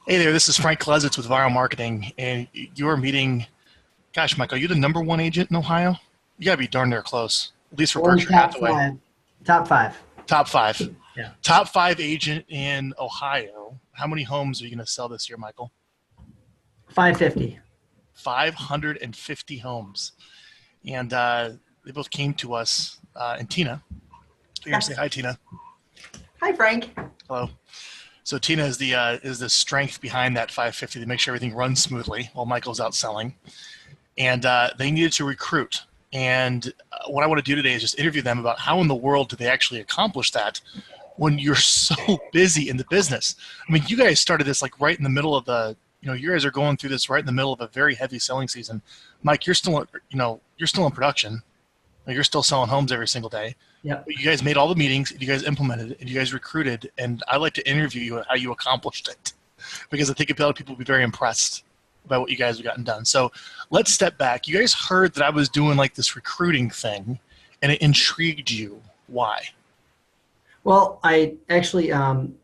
Hey there, this is Frank Klesitz with Viral Marketing, and you're meeting, gosh, Mike, are you the #1 agent in Ohio? You gotta be darn near close, at least for We're in Berkshire top Hathaway. five. Top five. Top five. Yeah. Top five agent in Ohio. How many homes are you gonna sell this year, Michael? 550. 550 homes. And they both came to us, and Tina. You're gonna say hi, Tina. Hi, Frank. Hello. So Tina is the strength behind that 550 to make sure everything runs smoothly while Michael's out selling. And they needed to recruit. And what I want to do today is just interview them about how in the world do they actually accomplish that when you're so busy in the business. I mean, you guys started this like right in the middle of the, you guys are going through this right in the middle of a very heavy selling season. Mike, you're still, you're still in production. You're still selling homes every single day. Yep. You guys made all the meetings, and you guys implemented, and you guys recruited, and I'd like to interview you on how you accomplished it, because I think a lot of people will be very impressed by what you guys have gotten done. So let's step back. You guys heard that I was doing like this recruiting thing, and it intrigued you. Why? Well, I actually,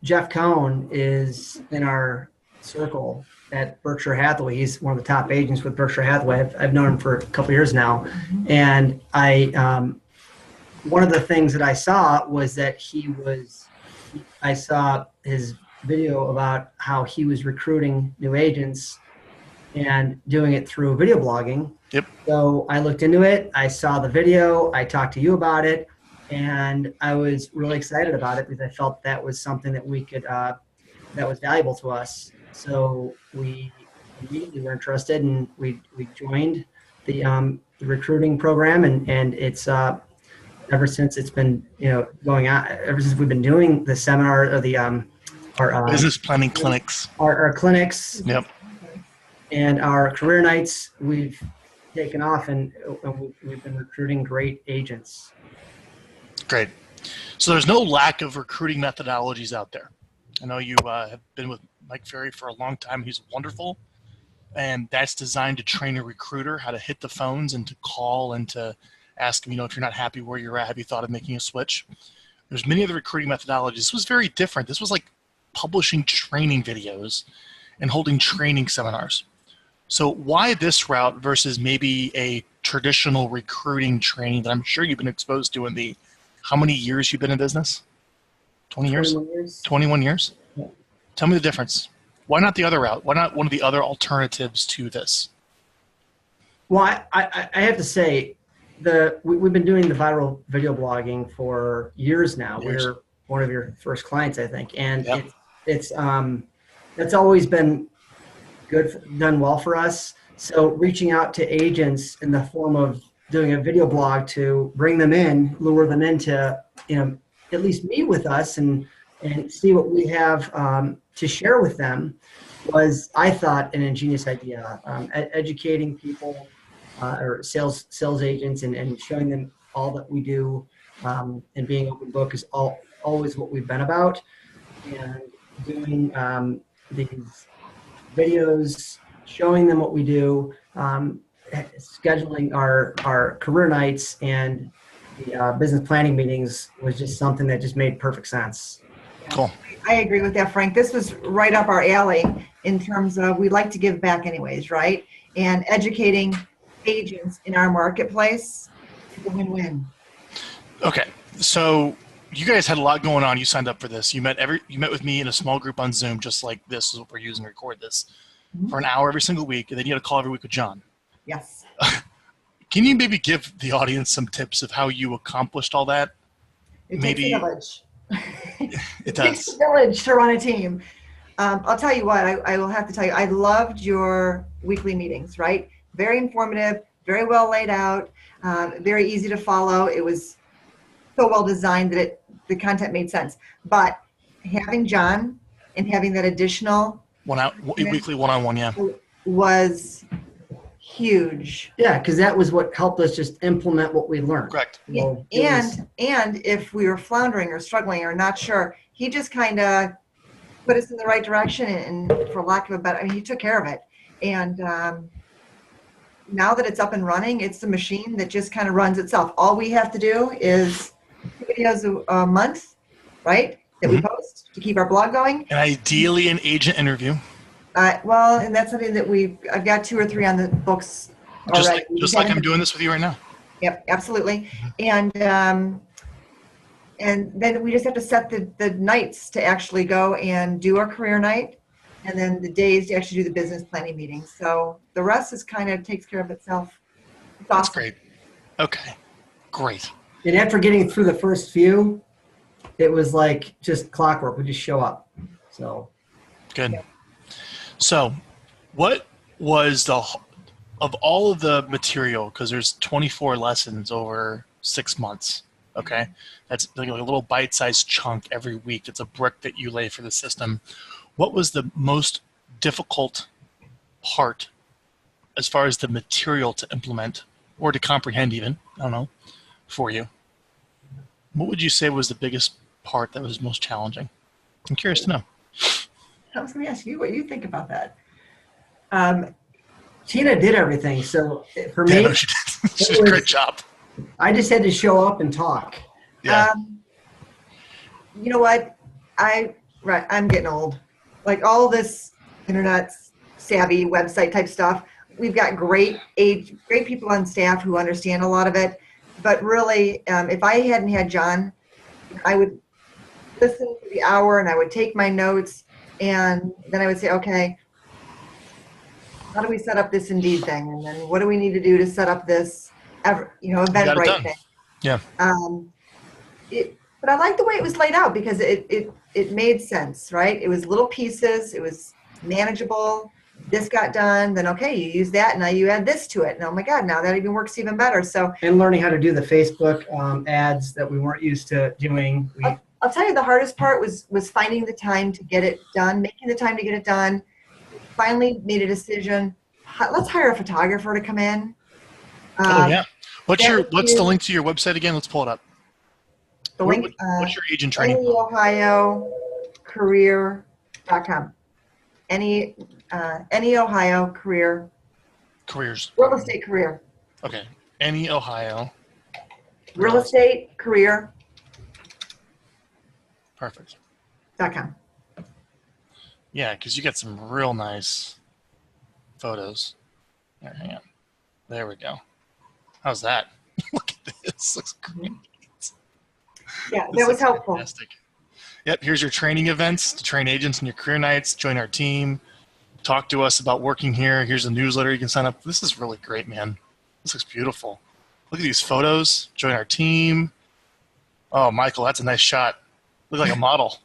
Jeff Cohn is in our circle at Berkshire Hathaway. He's one of the top agents with Berkshire Hathaway. I've known him for a couple of years now. And one of the things that I saw was that I saw his video about how he was recruiting new agents and doing it through video blogging. Yep. So I looked into it. I saw the video. I talked to you about it. And I was really excited about it because I felt that was something that we could, that was valuable to us. So we immediately were interested, and we joined the recruiting program, and it's ever since it's been going on. Ever since we've been doing the seminar or the our business planning clinics, our clinics, yep, and our career nights, we've taken off, and we've been recruiting great agents. Great. So there's no lack of recruiting methodologies out there. I know you have been with Mike Ferry for a long time. He's wonderful. And that's designed to train a recruiter how to hit the phones and to call and to ask them, if you're not happy where you're at, have you thought of making a switch? There's many other recruiting methodologies. This was very different. This was like publishing training videos and holding training seminars. So why this route versus maybe a traditional recruiting training that I'm sure you've been exposed to in the, how many years you've been in business? 20 years? 21 years. 21 years? Yeah. Tell me the difference. Why not the other route? Why not one of the other alternatives to this? Well, I have to say, we've been doing the viral video blogging for years now. Years. We're one of your first clients, I think, and Yep. it's always been good, done well for us. So reaching out to agents in the form of doing a video blog to bring them in, lure them into, at least meet with us and see what we have to share with them was, I thought, an ingenious idea. Educating people or sales agents and showing them all that we do and being open book is always what we've been about. And doing these videos, showing them what we do, scheduling our career nights and the business planning meetings was just something that just made perfect sense. Cool. I agree with that, Frank. This was right up our alley in terms of we like to give back anyways, right? And educating agents in our marketplace is a win-win. Okay. So you guys had a lot going on. You signed up for this. You met with me in a small group on Zoom, just like this is what we're using to record this, for an hour every single week. And then you had a call every week with John. Yes. Can you maybe give the audience some tips of how you accomplished all that? It Maybe takes a village. It takes does. a village to run a team. I'll tell you what, I will have to tell you, I loved your weekly meetings, right? Very informative, very well laid out, very easy to follow. It was so well designed that the content made sense. But having John and having that additional weekly one-on-one, yeah, was huge. Yeah, because that was what helped us just implement what we learned. correct. Well, And if we were floundering or struggling or not sure, he just kind of put us in the right direction, and for lack of a better, he took care of it. And now that it's up and running, it's the machine that just kind of runs itself. All we have to do is 2 videos a month, right? that we post to keep our blog going. And ideally an agent interview. Well, and that's something that I've got 2 or 3 on the books already. Just like I'm doing this with you right now. Yep, absolutely. And then we just have to set the nights to actually go and do our career night, and then the days to actually do the business planning meetings. So the rest is kind of takes care of itself. It's awesome. That's great. Okay, great. And after getting through the first few, it was like just clockwork. We just show up. So good. Yeah. So what was of all of the material, because there's 24 lessons over 6 months, okay? That's like a little bite-sized chunk every week. It's a brick that you lay for the system. What was the most difficult part as far as the material to implement or to comprehend even, I don't know, for you? What would you say was the biggest part that was most challenging? I'm curious to know. I was going to ask you what you think about that. Tina did everything. So for me, no, she did. She did a great job. I just had to show up and talk. Yeah. You know what? I'm getting old. Like all this internet savvy website type stuff. We've got great people on staff who understand a lot of it. But really, if I hadn't had John, I would listen for the hour and I would take my notes, and then I would say, okay, how do we set up this Indeed thing? And then what do we need to do to set up this Eventbrite thing? Yeah. But I like the way it was laid out because it made sense, right? It was little pieces. It was manageable. This got done. Then, okay, you use that. Now you add this to it. And oh my God, now that even works even better. So and learning how to do the Facebook ads that we weren't used to doing. I'll tell you the hardest part was finding the time to get it done, making the time to get it done. Finally made a decision. Let's hire a photographer to come in. Oh yeah. What's the link to your website again? Let's pull it up. The link. What's your agent training? AnyOhioCareer.com. Any Ohio career. Careers. Real estate career. Okay. Any Ohio. Real estate career. Perfect. .com. Yeah, because you got some real nice photos. Here, hang on. There we go. How's that? Look at this. Looks great. Yeah, that was helpful. Fantastic. Yep, here's your training events to train agents in your career nights. Join our team. Talk to us about working here. Here's a newsletter you can sign up. This is really great, man. This looks beautiful. Look at these photos. Join our team. Oh, Michael, that's a nice shot. Look like a model.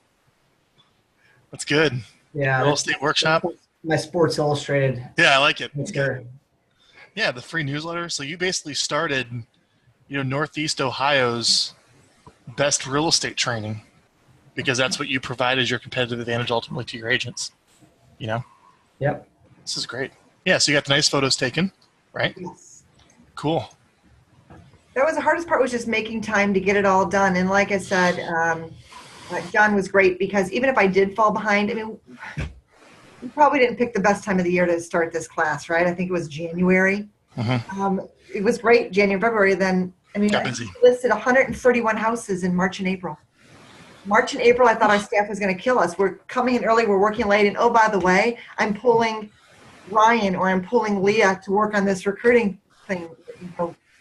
That's good. Yeah. Real estate workshop. My Sports Illustrated. Yeah, I like it. That's good. Yeah, the free newsletter. So you basically started, Northeast Ohio's best real estate training because that's what you provide as your competitive advantage ultimately to your agents. Yep. This is great. Yeah, so you got the nice photos taken, right? Yes. Cool. That was the hardest part, was just making time to get it all done. And like I said, John was great because even if I did fall behind, I mean, we probably didn't pick the best time of the year to start this class, right? I think it was January. Mm-hmm. It was great, January, February. Then, I listed 131 houses in March and April. March and April, I thought our staff was going to kill us. We're coming in early, we're working late, and oh, by the way, I'm pulling Ryan or I'm pulling Leah to work on this recruiting thing.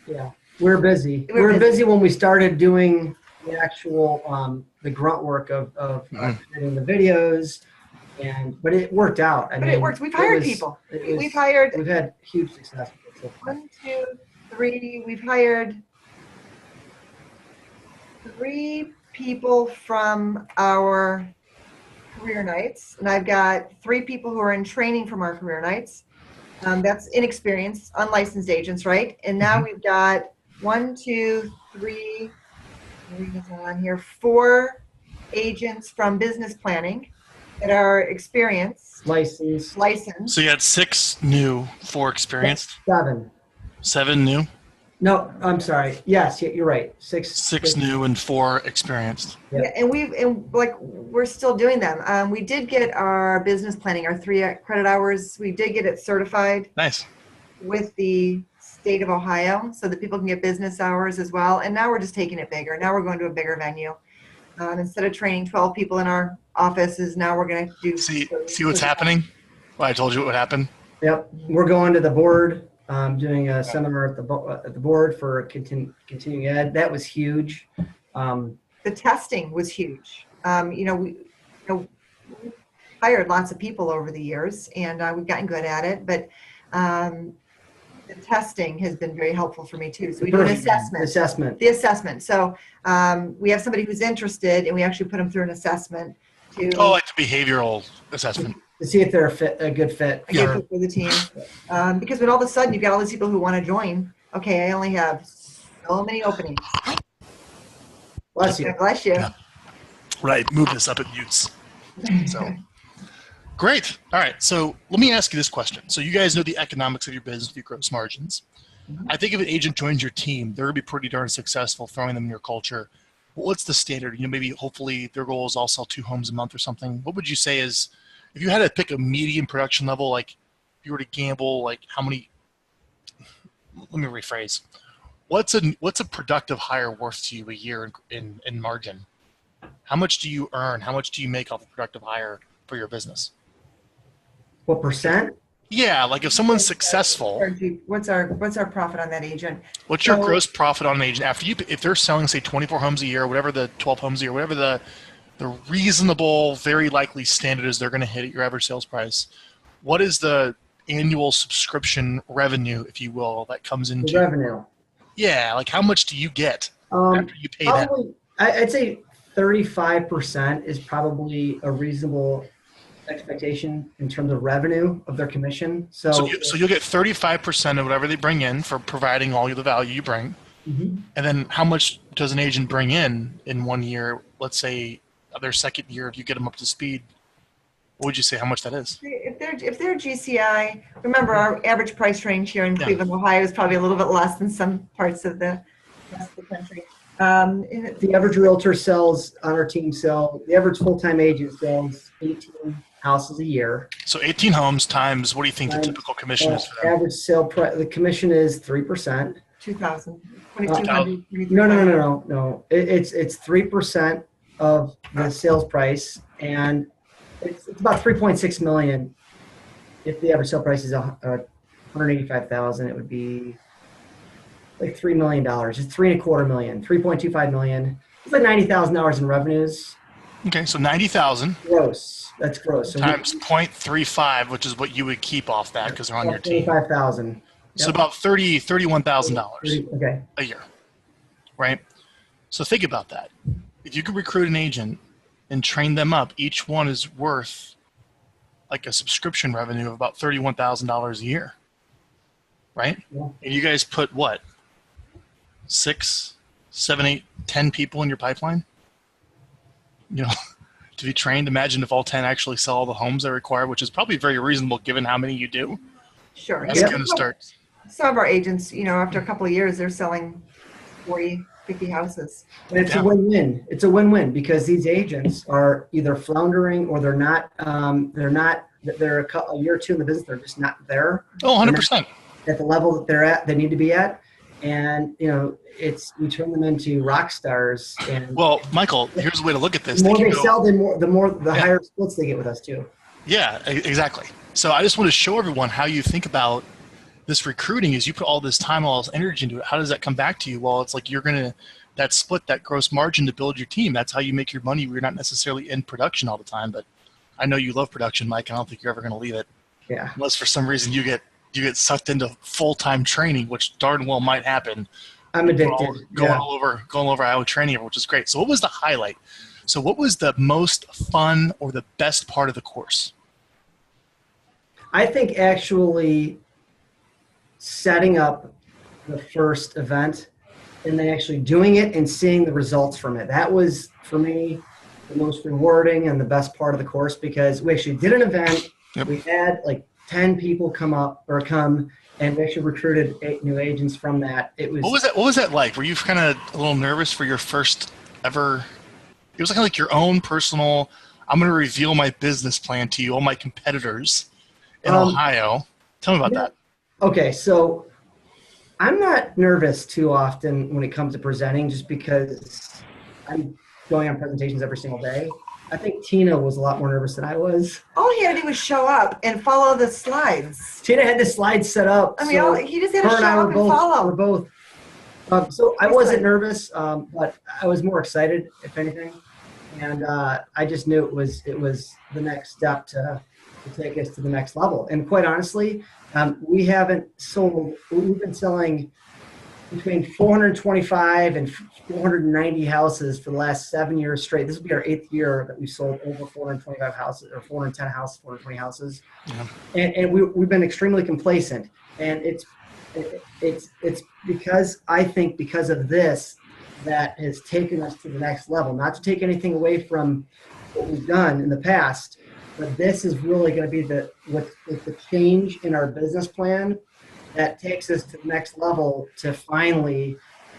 Yeah, we're busy. We're busy when we started doing the actual the grunt work of creating the videos, but it worked out. But it worked. We've hired people. We've had huge success. 1, 2, 3. We've hired 3 people from our career nights, and I've got 3 people who are in training from our career nights. That's inexperienced, unlicensed agents, right? And now we've got 1, 2, 3. On here, 4 agents from business planning that are experienced, licensed. So you had 6 new, 4 experienced. 7 new. No, I'm sorry. Yes, you're right. 6 new and 4 experienced. Yeah, and we're still doing them. We did get our business planning, our 3 credit hours. We did get it certified. Nice. With the state of Ohio, so that people can get business hours as well. And now we're just taking it bigger. Now we're going to a bigger venue. Instead of training 12 people in our offices, now we're going to do. See what's happening? Well, I told you what would happen. Yep, we're going to the board, doing a seminar at the board for continuing ed. That was huge. The testing was huge. We hired lots of people over the years, and we've gotten good at it. But the testing has been very helpful for me too. So we do an assessment. The assessment. So we have somebody who's interested, and we actually put them through an assessment to. Oh, like the behavioral assessment. To see if they're a good fit. A good fit for the team. Because when all of a sudden you've got all these people who want to join, okay, I only have so many openings. Bless you. Bless you. Yeah. Right. Move this up at mutes. So. Great. All right. So let me ask you this question. So you guys know the economics of your business with your gross margins. Mm-hmm. I think if an agent joins your team, they're going to be pretty darn successful throwing them in your culture. What's the standard? Maybe hopefully their goal is I'll sell 2 homes a month or something. What would you say is, if you had to pick a median production level, like if you were to gamble, like how many, let me rephrase. What's a productive hire worth to you a year in margin? How much do you earn? How much do you make off a productive hire for your business? What percent? Yeah, like if someone's successful. What's our profit on that agent? What's your gross profit on an agent after if they're selling, say, 24 homes a year, whatever the 12 homes a year, whatever the reasonable, very likely standard is they're going to hit at your average sales price. What is the annual subscription revenue, if you will, that comes into the revenue? Yeah, like how much do you get after you pay probably, that? I'd say 35% is probably a reasonable expectation in terms of revenue of their commission. So you'll get 35% of whatever they bring in for providing all the value you bring. Mm-hmm. And then how much does an agent bring in 1 year? Let's say their second year, if you get them up to speed, what would you say how much that is? If they're GCI, remember our average price range here in Cleveland, Ohio is probably a little bit less than some parts of the rest of the country. The average realtor sells on our team the average full-time agent sells 18 houses a year. So 18 homes times, what do you think the typical commission is for them? Average sale price, the commission is 3%. 2,000. 2,200. No. It's 3% of the sales price, and it's about 3.6 million. If the average sale price is 185,000, it would be like $3 million. It's $3.25 million, 3.25 million. It's like $90,000 in revenues. Okay, so 90,000. Gross. That's gross. So times 0.35, which is what you would keep off that because they're on your team. 25,000. Yep. So about $31,000 a year, right? So think about that. If you could recruit an agent and train them up, each one is worth like a subscription revenue of about $31,000 a year, right? Yeah. And you guys put what? 6, 7, 8, 10 people in your pipeline? To be trained. Imagine if all 10 actually sell all the homes they require, which is probably very reasonable given how many you do. Sure. That's going to start. Some of our agents, after a couple of years, they're selling 40, 50 houses. And it's a win-win. It's a win-win because these agents are either floundering or they're not. They're a year or two in the business. They're just not there. Oh, 100%. At the level that they need to be at. And, we turn them into rock stars. And well, Michael, here's a way to look at this. The more they sell, the higher splits they get with us too. Yeah, exactly. So I just want to show everyone how you think about this recruiting is you put all this time, all this energy into it. How does that come back to you? Well, it's like you're going to, that split, that gross margin to build your team. That's how you make your money. We're not necessarily in production all the time, but I know you love production, Mike. I don't think you're ever going to leave it. Yeah. Unless for some reason you get sucked into full-time training, which darn well might happen. I'm addicted. Going over Iowa training, which is great. So what was the highlight? So what was the most fun or the best part of the course? I think actually setting up the first event and then actually doing it and seeing the results from it. That was, for me, the most rewarding and the best part of the course because we actually did an event. Yep. We had like 10 people come, and we actually recruited 8 new agents from that. It was. What was that like? Were you kind of a little nervous for your first ever? It was kind of like your own personal. I'm going to reveal my business plan to you, all my competitors in Ohio. Tell me about that. Okay, so I'm not nervous too often when it comes to presenting, just because going on presentations every single day. I think Tina was a lot more nervous than I was. All he had to do was show up and follow the slides. Tina had the slides set up. I mean, he just had to her show and I up were and follow. We're both. So I wasn't nervous, but I was more excited, if anything. And I just knew it was the next step to take us to the next level. And quite honestly, we've been selling between 425 and 490 houses for the last 7 years straight. This will be our 8th year that we've sold over 425 houses, or 410 houses, 420 houses. Yeah. And we've been extremely complacent. And it's because I think because of this that has taken us to the next level. Not to take anything away from what we've done in the past, but this is really going to be the change in our business plan that takes us to the next level to finally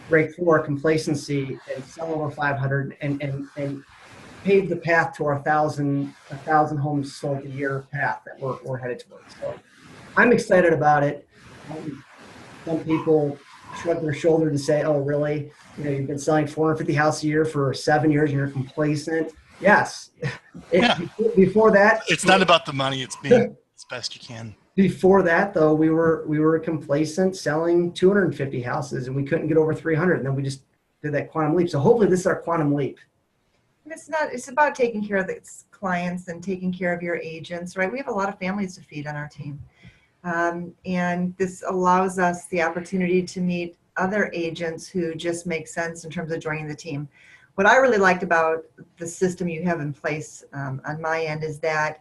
break through our complacency and sell over 500 and pave the path to our 1,000 homes sold a year path that we're headed towards. So I'm excited about it. Some people shrug their shoulder and say, "Oh, really? You know, you've been selling 450 houses a year for 7 years and you're complacent." Yes. Before that, it's not about the money. It's being as best you can. Before that, though, we were complacent selling 250 houses and we couldn't get over 300. And then we just did that quantum leap. So hopefully this is our quantum leap. It's about taking care of the clients and taking care of your agents, right? We have a lot of families to feed on our team. And this allows us the opportunity to meet other agents who just make sense in terms of joining the team. What I really liked about the system you have in place on my end is that,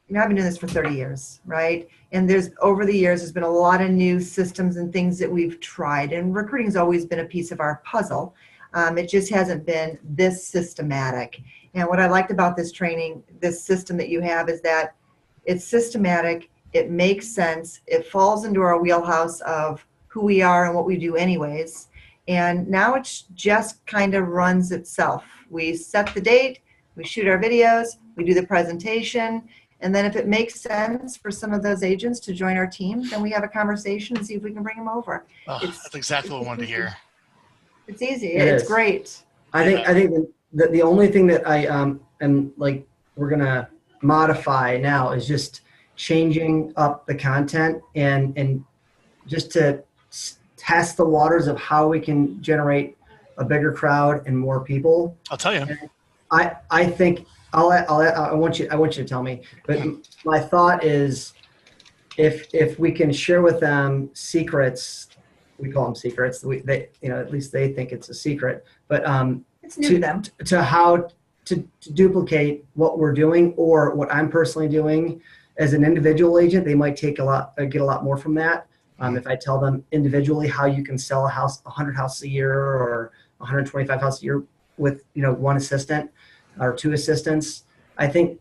you know, I've been doing this for 30 years, right? And over the years, there's been a lot of new systems and things that we've tried, and recruiting has always been a piece of our puzzle. It just hasn't been this systematic. And what I liked about this training, this system that you have, is that it's systematic, it makes sense, it falls into our wheelhouse of who we are and what we do anyways. And now it just kind of runs itself. We set the date, we shoot our videos, we do the presentation, and then if it makes sense for some of those agents to join our team, then we have a conversation and see if we can bring them over. Oh, that's exactly what I wanted to hear. It's easy. It's great. I think the only thing that I am like we're gonna modify now is just changing up the content and just to test the waters of how we can generate a bigger crowd and more people. I'll tell you. And I think I want you to tell me, but my thought is if we can share with them secrets, we call them secrets. They at least they think it's a secret, but it's new to them. To how to duplicate what we're doing or what I'm personally doing as an individual agent, they might get a lot more from that. If I tell them individually how you can sell a house, 100 houses a year or 125 houses a year with, one assistant or two assistants, I think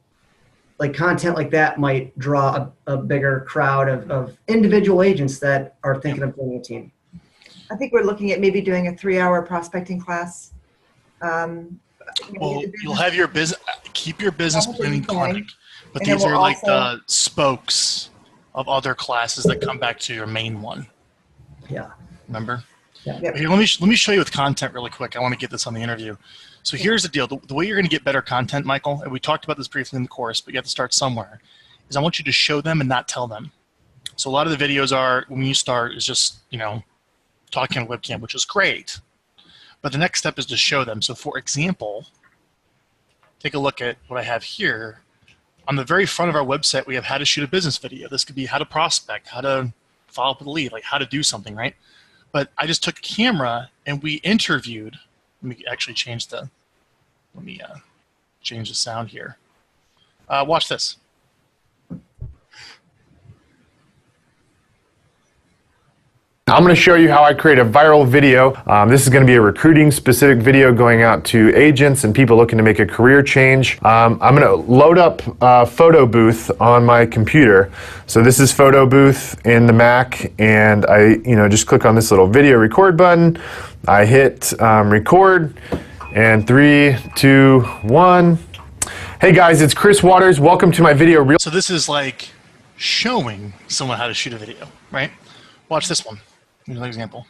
like content like that might draw a bigger crowd of individual agents that are thinking of building a team. I think we're looking at maybe doing a 3-hour prospecting class. Well, you'll have your business, keep your business planning clinic, but these are like the spokes of other classes that come back to your main one. Yeah. Remember? Yeah. Yep. Here, let me show you with content really quick. I want to get this on the interview. So here's the deal. The way you're going to get better content, Michael, and we talked about this briefly in the course, but you have to start somewhere, is I want you to show them and not tell them. So a lot of the videos are, when you start, is just, talking on webcam, which is great. But the next step is to show them. So for example, take a look at what I have here. On the very front of our website, we have how to shoot a business video. This could be how to prospect, how to follow up with a lead, like how to do something, right? But I just took a camera and we interviewed. Let me actually change the sound here. Watch this. I'm going to show you how I create a viral video. This is going to be a recruiting specific video going out to agents and people looking to make a career change. I'm going to load up Photo Booth on my computer. So this is Photo Booth in the Mac, and I just click on this little video record button. I hit record, and 3, 2, 1. Hey guys, it's Chris Waters. Welcome to my video reel. So this is like showing someone how to shoot a video, right? Watch this one. Here's an example.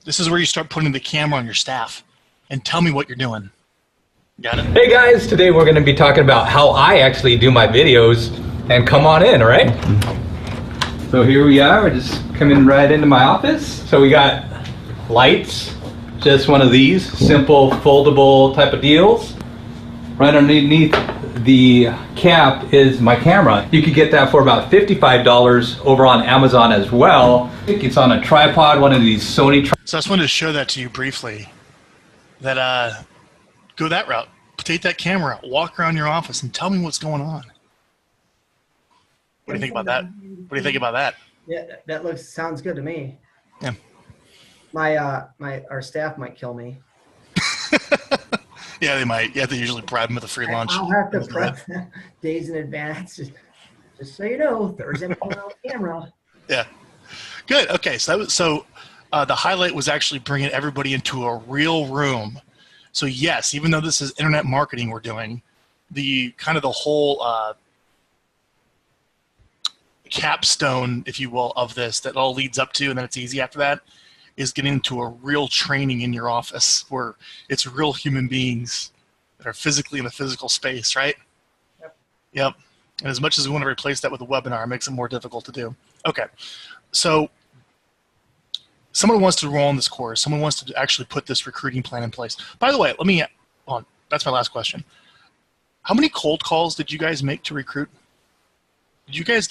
This is where you start putting the camera on your staff and tell me what you're doing. Got it? Hey guys, today we're going to be talking about how I actually do my videos, and come on in, all right? So here we are, we're just coming right into my office. So we got lights, just one of these simple foldable type of deals. Right underneath the cap is my camera. You could get that for about $55 over on Amazon as well. It's on a tripod, one of these Sony So I just wanted to show that to you briefly. That go that route. Take that camera out, walk around your office, and tell me what's going on. What do you think about that? What do you think about that? Yeah, that sounds good to me. Yeah. Our staff might kill me. Yeah, they might. You have to usually bribe them with a free lunch. I'll have to prep days in advance. Just so you know, Thursday morning on camera. Yeah. Good. Okay. So the highlight was actually bringing everybody into a real room. So yes, even though this is internet marketing we're doing, the whole capstone, if you will, of this that all leads up to, and then it's easy after that, is getting into a real training in your office where it's real human beings that are physically in a physical space, right? Yep. And as much as we want to replace that with a webinar, it makes it more difficult to do. Okay. So someone wants to enroll in this course. Someone wants to actually put this recruiting plan in place. By the way, that's my last question. How many cold calls did you guys make to recruit?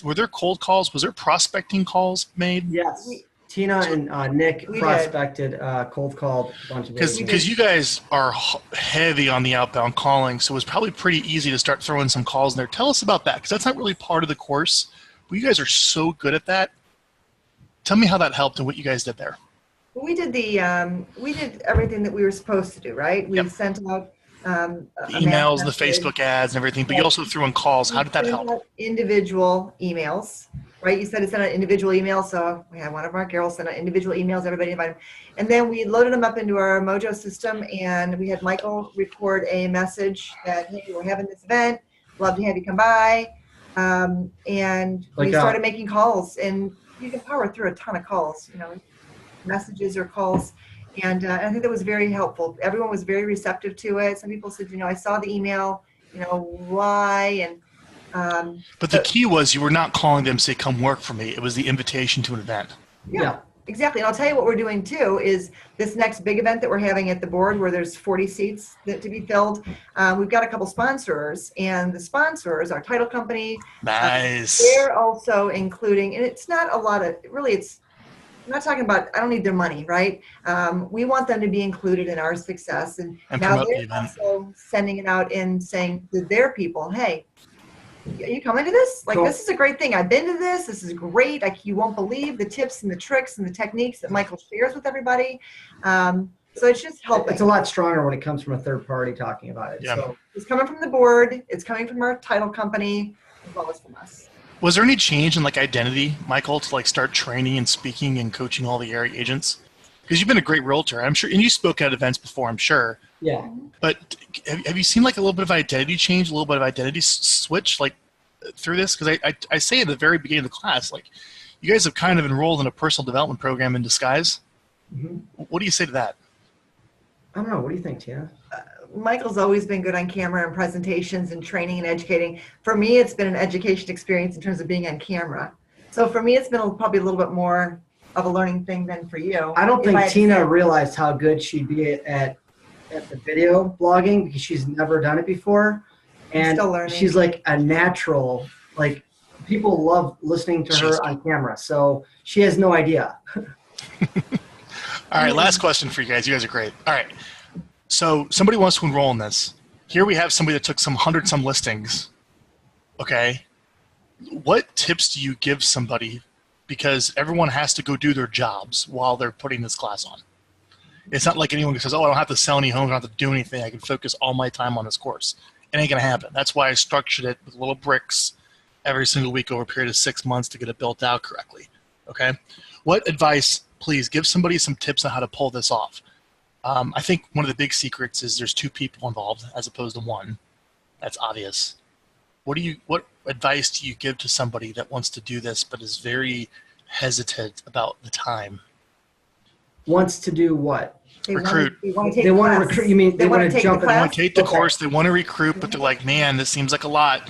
Were there cold calls? Was there prospecting calls made? Yes. Tina and Nick prospected, cold called a bunch of agents. Because you guys are heavy on the outbound calling, so it was probably pretty easy to start throwing some calls in there. Tell us about that, because that's not really part of the course, but you guys are so good at that. Tell me how that helped and what you guys did there. Well, we did everything that we were supposed to do, right? We sent out the emails, the Facebook ads, and everything, but you also threw in calls. How did that help? Individual emails, right? You said to send out individual emails, so we had one of our girls send out individual emails, everybody invited them. And then we loaded them up into our Mojo system, and we had Michael record a message that, hey, we're having this event, love to have you come by. And we started making calls, and you can power through a ton of calls, messages or calls. And I think that was very helpful. Everyone was very receptive to it. Some people said, I saw the email, why? And but the key was you were not calling them to say, come work for me. It was the invitation to an event. Yeah, exactly. And I'll tell you what we're doing too is this next big event that we're having at the board where there's 40 seats to be filled. We've got a couple sponsors, and the sponsors, our title company. Nice. They're also including, and it's not a lot of, really I'm not talking about, I don't need their money, right? We want them to be included in our success. And now they're also sending it out and saying to their people, hey, are you coming to this? Like, this is a great thing. I've been to this. This is great. You won't believe the tips and the tricks and the techniques that Michael shares with everybody. So it's just helping. It's a lot stronger when it comes from a third party talking about it. Yeah. So it's coming from the board. It's coming from our title company, as well as from us. Was there any change in identity, Michael, to start training and speaking and coaching all the area agents? Because you've been a great realtor, I'm sure, and you spoke at events before, I'm sure. Yeah. But have you seen a little bit of identity change, a little bit of identity switch through this? Because I say at the very beginning of the class, you guys have kind of enrolled in a personal development program in disguise. Mm-hmm. What do you say to that? I don't know. What do you think, Tina? Michael's always been good on camera and presentations and training and educating. For me, it's been an education experience in terms of being on camera. So for me, it's been probably a little bit more of a learning thing than for you. I don't think Tina realized how good she'd be at the video blogging because she's never done it before. And still learning. She's like a natural, people love listening to her on camera. So she has no idea. All right, last question for you guys. You guys are great. All right. So somebody wants to enroll in this. Here we have somebody that took some 100-some listings. Okay. What tips do you give somebody? Because everyone has to go do their jobs while they're putting this class on. It's not like anyone who says, I don't have to sell any homes, I don't have to do anything. I can focus all my time on this course. It ain't going to happen. That's why I structured it with little bricks every single week over a period of 6 months to get it built out correctly. Okay. What advice, please, give somebody some tips on how to pull this off. I think one of the big secrets is there's 2 people involved as opposed to 1. That's obvious. What advice do you give to somebody that wants to do this but is very hesitant about the time? wants to do what? Recruit. They want to take They the want to class. recruit. You mean they want to take jump the in? They want class? to take the Okay. course. They want to recruit, but they're like, man, this seems like a lot.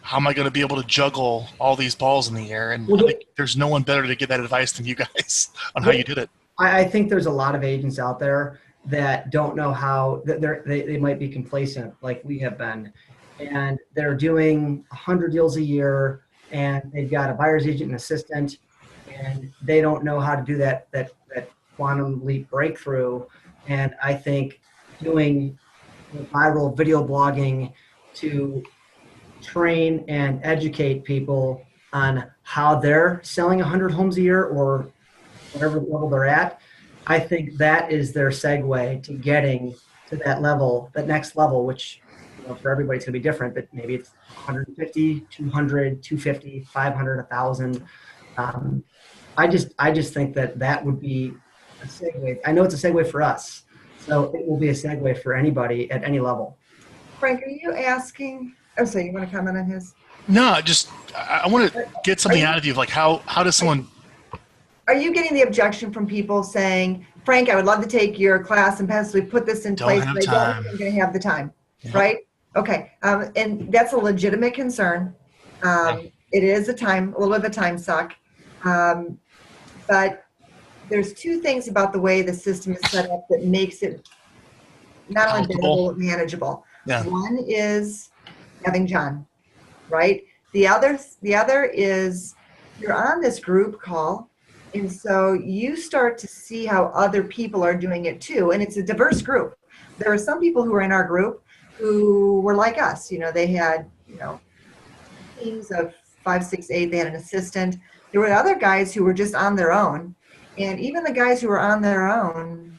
How am I going to be able to juggle all these balls in the air? And Well, I think there's no one better to give that advice than you guys on how you did it. I think there's a lot of agents out there that don't know how that they might be complacent like we have been, and they're doing 100 deals a year, and they've got a buyer's agent and assistant, and they don't know how to do that quantum leap breakthrough. And I think doing viral video blogging to train and educate people on how they're selling 100 homes a year or whatever level they're at, I think that is their segue to getting to that level, that next level, which for everybody it's going to be different, but maybe it's 150, 200, 250, 500, 1,000. I just think that would be a segue. I know it's a segue for us, so it will be a segue for anybody at any level. Frank, are you asking? Oh, so you want to comment on his? No, I want to get something out of you of like how does someone. Are you getting the objection from people saying, Frank, I would love to take your class and possibly put this in place, but I don't think I'm going to have the time, right? Okay, and that's a legitimate concern. It is a little bit of a time suck, but there's two things about the way the system is set up that makes it not only bearable, but manageable. Yeah. One is having John, right? The other is you're on this group call, and so you start to see how other people are doing it too, and it's a diverse group. There are some people who are in our group who were like us. They had teams of 5, 6, 8. They had an assistant. There were other guys who were just on their own, and even the guys who were on their own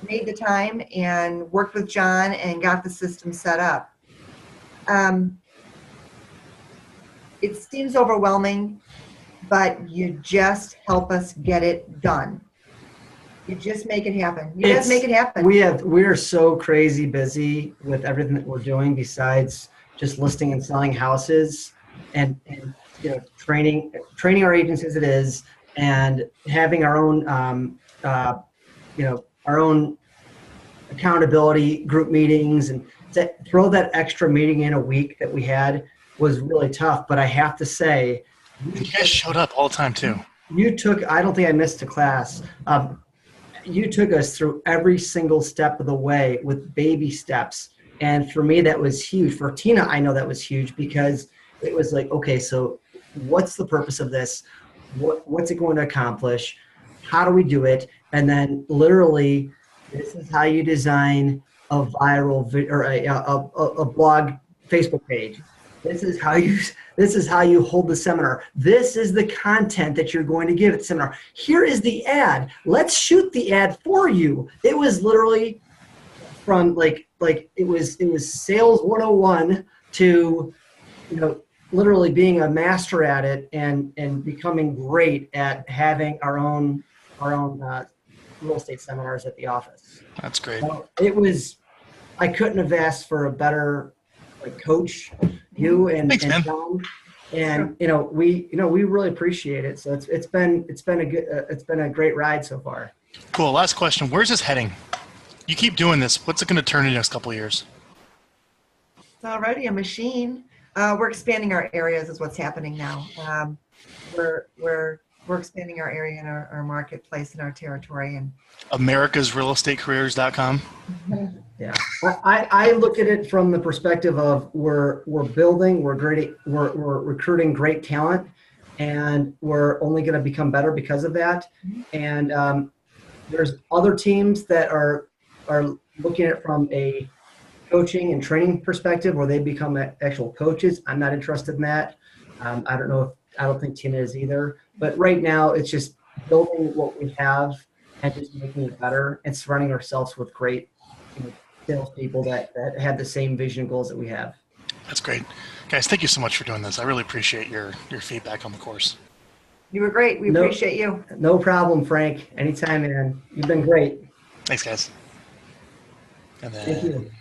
made the time and worked with John and got the system set up. It seems overwhelming, but you just help us get it done. You just make it happen. You guys make it happen. We're so crazy busy with everything that we're doing besides just listing and selling houses and training our agents as it is, and having our own our own accountability group meetings, and to throw that extra meeting in a week that we had was really tough. But I have to say, you guys showed up all the time too. I don't think I missed a class. You took us through every single step of the way with baby steps. And for me, that was huge. For Tina, I know that was huge because it was like, okay, so what's the purpose of this? What's it going to accomplish? How do we do it? And then literally, this is how you design a viral or a blog Facebook page. This is how you hold the seminar. This is the content that you're going to give at the seminar. Here is the ad. Let's shoot the ad for you. It was literally from like it was sales 101 to literally being a master at it and becoming great at having our own real estate seminars at the office. That's great. So I couldn't have asked for a better coach, you and John, and we really appreciate it. So it's been a great ride so far. Cool. Last question. Where's this heading? You keep doing this. What's it going to turn in the next couple of years? It's already a machine. We're expanding our areas is what's happening now. We're expanding our area in our marketplace in our territory, and americasrealestatecareers.com. Yeah, I look at it from the perspective of we're building, we're recruiting great talent, and we're only going to become better because of that. And there's other teams that are looking at it from a coaching and training perspective where they become actual coaches. I'm not interested in that. I don't think Tina is either. But right now, it's just building what we have and just making it better and surrounding ourselves with great salespeople that have the same vision and goals that we have. That's great. Guys, thank you so much for doing this. I really appreciate your feedback on the course. You were great. We appreciate you. No problem, Frank. Anytime, man. You've been great. Thanks, guys. And then, thank you.